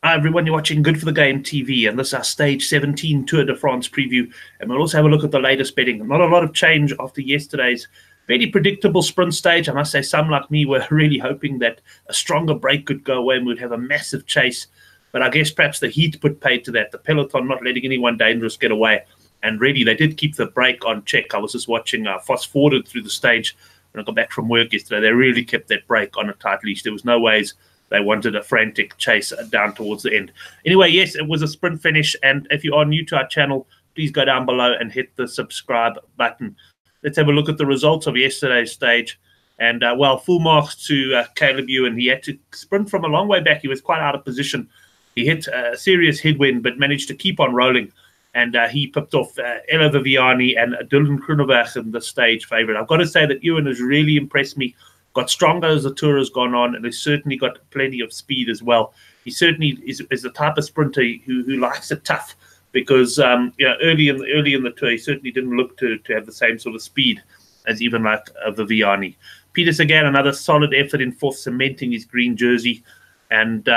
Hi everyone, you're watching Good for the Game TV, and this is our Stage 17 Tour de France preview. And we'll also have a look at the latest betting. Not a lot of change after yesterday's very predictable sprint stage. I must say, some like me were really hoping that a stronger break could go away and we'd have a massive chase. But I guess perhaps the heat put paid to that. The peloton not letting anyone dangerous get away. And really, they did keep the break on check. I was just watching fast-forwarded through the stage when I got back from work yesterday. They really kept that break on a tight leash. There was no ways they wanted a frantic chase down towards the end. Anyway, yes, it was a sprint finish. And if you are new to our channel, please go down below and hit the subscribe button. Let's have a look at the results of yesterday's stage. And, well, full marks to Caleb Ewan. He had to sprint from a long way back. He was quite out of position. He hit a serious headwind, but managed to keep on rolling. And he pipped off Ella Viviani and Dylan Groeneweg in the stage favourite. I've got to say that Ewan has really impressed me. Got stronger as the tour has gone on, and has certainly got plenty of speed as well. He certainly is the type of sprinter who likes it tough, because early in the tour he certainly didn't look to have the same sort of speed as even like Viviani. Peter Sagan, another solid effort in fourth, cementing his green jersey, and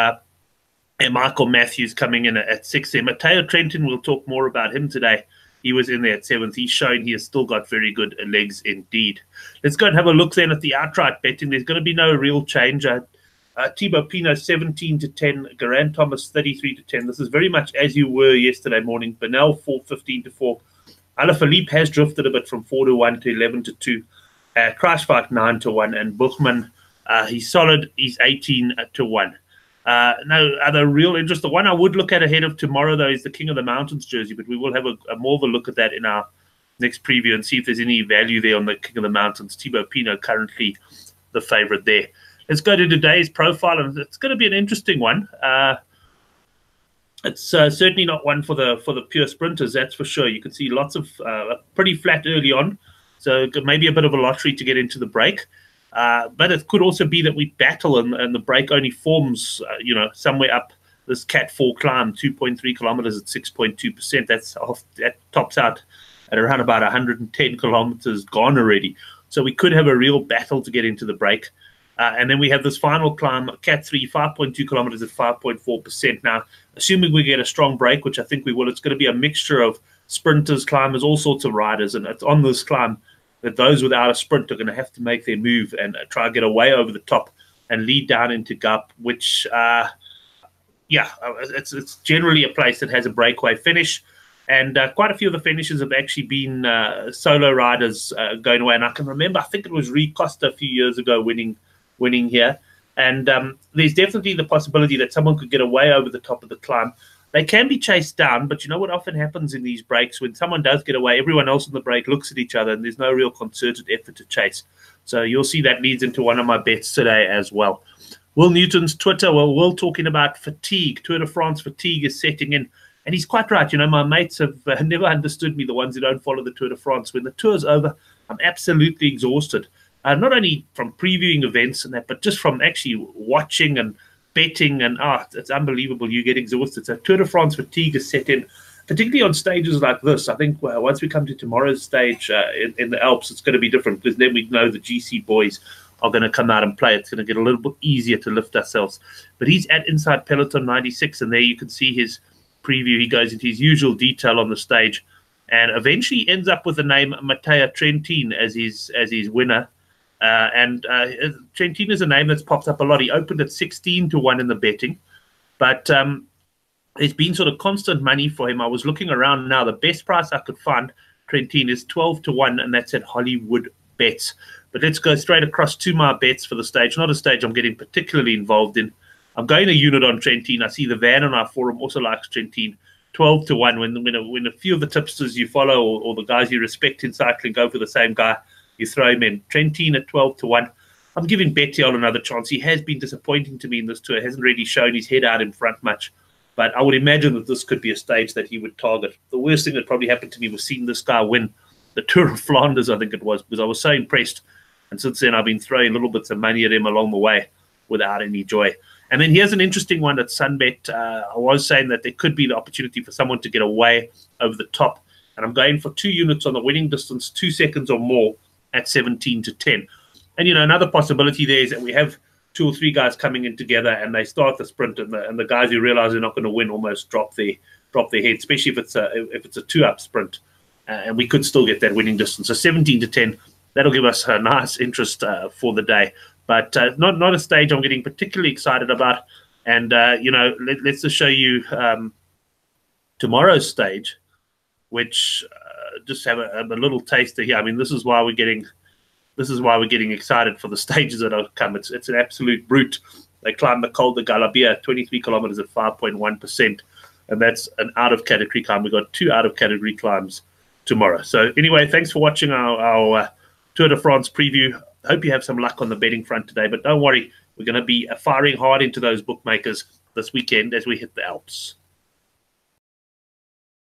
Michael Matthews coming in at sixth there. Matteo Trentin, we'll talk more about him today. He was in there at seventh. He's shown he has still got very good legs indeed. Let's go and have a look then at the outright betting. There's going to be no real change. Thibaut Pinot 17-10, Geraint Thomas 33-10. This is very much as you were yesterday morning. Bernal 4-15-4. Alaphilippe has drifted a bit from 4-1 to 11-2. Kruijswijk 9-1, and Buchmann, he's solid. He's 18-1. No other real interest. The one I would look at ahead of tomorrow, though, is the King of the Mountains jersey, but we will have a more of a look at that in our next preview and see if there's any value there on the King of the Mountains. Thibaut Pinot currently the favourite there. Let's go to today's profile, and it's going to be an interesting one. It's certainly not one for the pure sprinters, that's for sure. You can see lots of pretty flat early on, so maybe a bit of a lottery to get into the break. But it could also be that we battle and the break only forms, somewhere up this Cat 4 climb, 2.3 kilometers at 6.2%. That tops out at around about 110 kilometers gone already. So we could have a real battle to get into the break. And then we have this final climb, Cat 3, 5.2 kilometers at 5.4%. Now, assuming we get a strong break, which I think we will, it's going to be a mixture of sprinters, climbers, all sorts of riders. And it's on this climb that those without a sprint are going to have to make their move and try to get away over the top and lead down into Gap, which, it's generally a place that has a breakaway finish. And quite a few of the finishes have actually been solo riders going away. And I can remember, I think it was Rui Costa a few years ago winning here. And there's definitely the possibility that someone could get away over the top of the climb. They can be chased down, but you know what often happens in these breaks? When someone does get away, everyone else in the break looks at each other, and there's no real concerted effort to chase. So you'll see that leads into one of my bets today as well. Will Newton's Twitter, Will talking about fatigue. Tour de France fatigue is setting in. And he's quite right. My mates have never understood me, the ones who don't follow the Tour de France. When the tour's over, I'm absolutely exhausted. Not only from previewing events and that, but just from actually watching and betting, and it's unbelievable. You get exhausted. So Tour de France fatigue is set in, particularly on stages like this. I think once we come to tomorrow's stage in the Alps, it's going to be different, because then we know the GC boys are going to come out and play. It's going to get a little bit easier to lift ourselves. But he's at Inside Peloton 96, and there you can see his preview. He goes into his usual detail on the stage, and eventually ends up with the name Matteo Trentin as his winner. Trentin is a name that's popped up a lot. He opened at 16-1 in the betting, but there's been sort of constant money for him. I was looking around now. The best price I could find, Trentin, is 12-1, and that's at Hollywood Bets. But let's go straight across to my bets for the stage. Not a stage I'm getting particularly involved in. I'm going a unit on Trentin. I see the van on our forum also likes Trentin. 12-1. When a few of the tipsters you follow or the guys you respect in cycling go for the same guy, you throw him in. Trentin at 12-1. I'm giving Bettiol another chance. He has been disappointing to me in this tour. Hasn't really shown his head out in front much. But I would imagine that this could be a stage that he would target. The worst thing that probably happened to me was seeing this guy win the Tour of Flanders, I think it was, because I was so impressed. And since then, I've been throwing little bits of money at him along the way without any joy. And then here's an interesting one at Sunbet. I was saying that there could be the opportunity for someone to get away over the top. And I'm going for 2 units on the winning distance, 2 seconds or more, at 17-10. And, another possibility there is that we have two or three guys coming in together, and they start the sprint, and the guys who realize they're not going to win almost drop their head, especially if it's a 2-up sprint, and we could still get that winning distance. So 17-10, that'll give us a nice interest for the day, but not a stage I'm getting particularly excited about. And let's just show you tomorrow's stage, which just have a little taster here. I mean, this is why we're getting excited for the stages that are come. It's an absolute brute. They climb the Col de Galabia, 23 kilometers at 5.1%, and that's an out of category climb. We've got 2 out of category climbs tomorrow. So anyway, thanks for watching our Tour de France preview. Hope you have some luck on the betting front today, but don't worry, we're going to be firing hard into those bookmakers this weekend as we hit the Alps.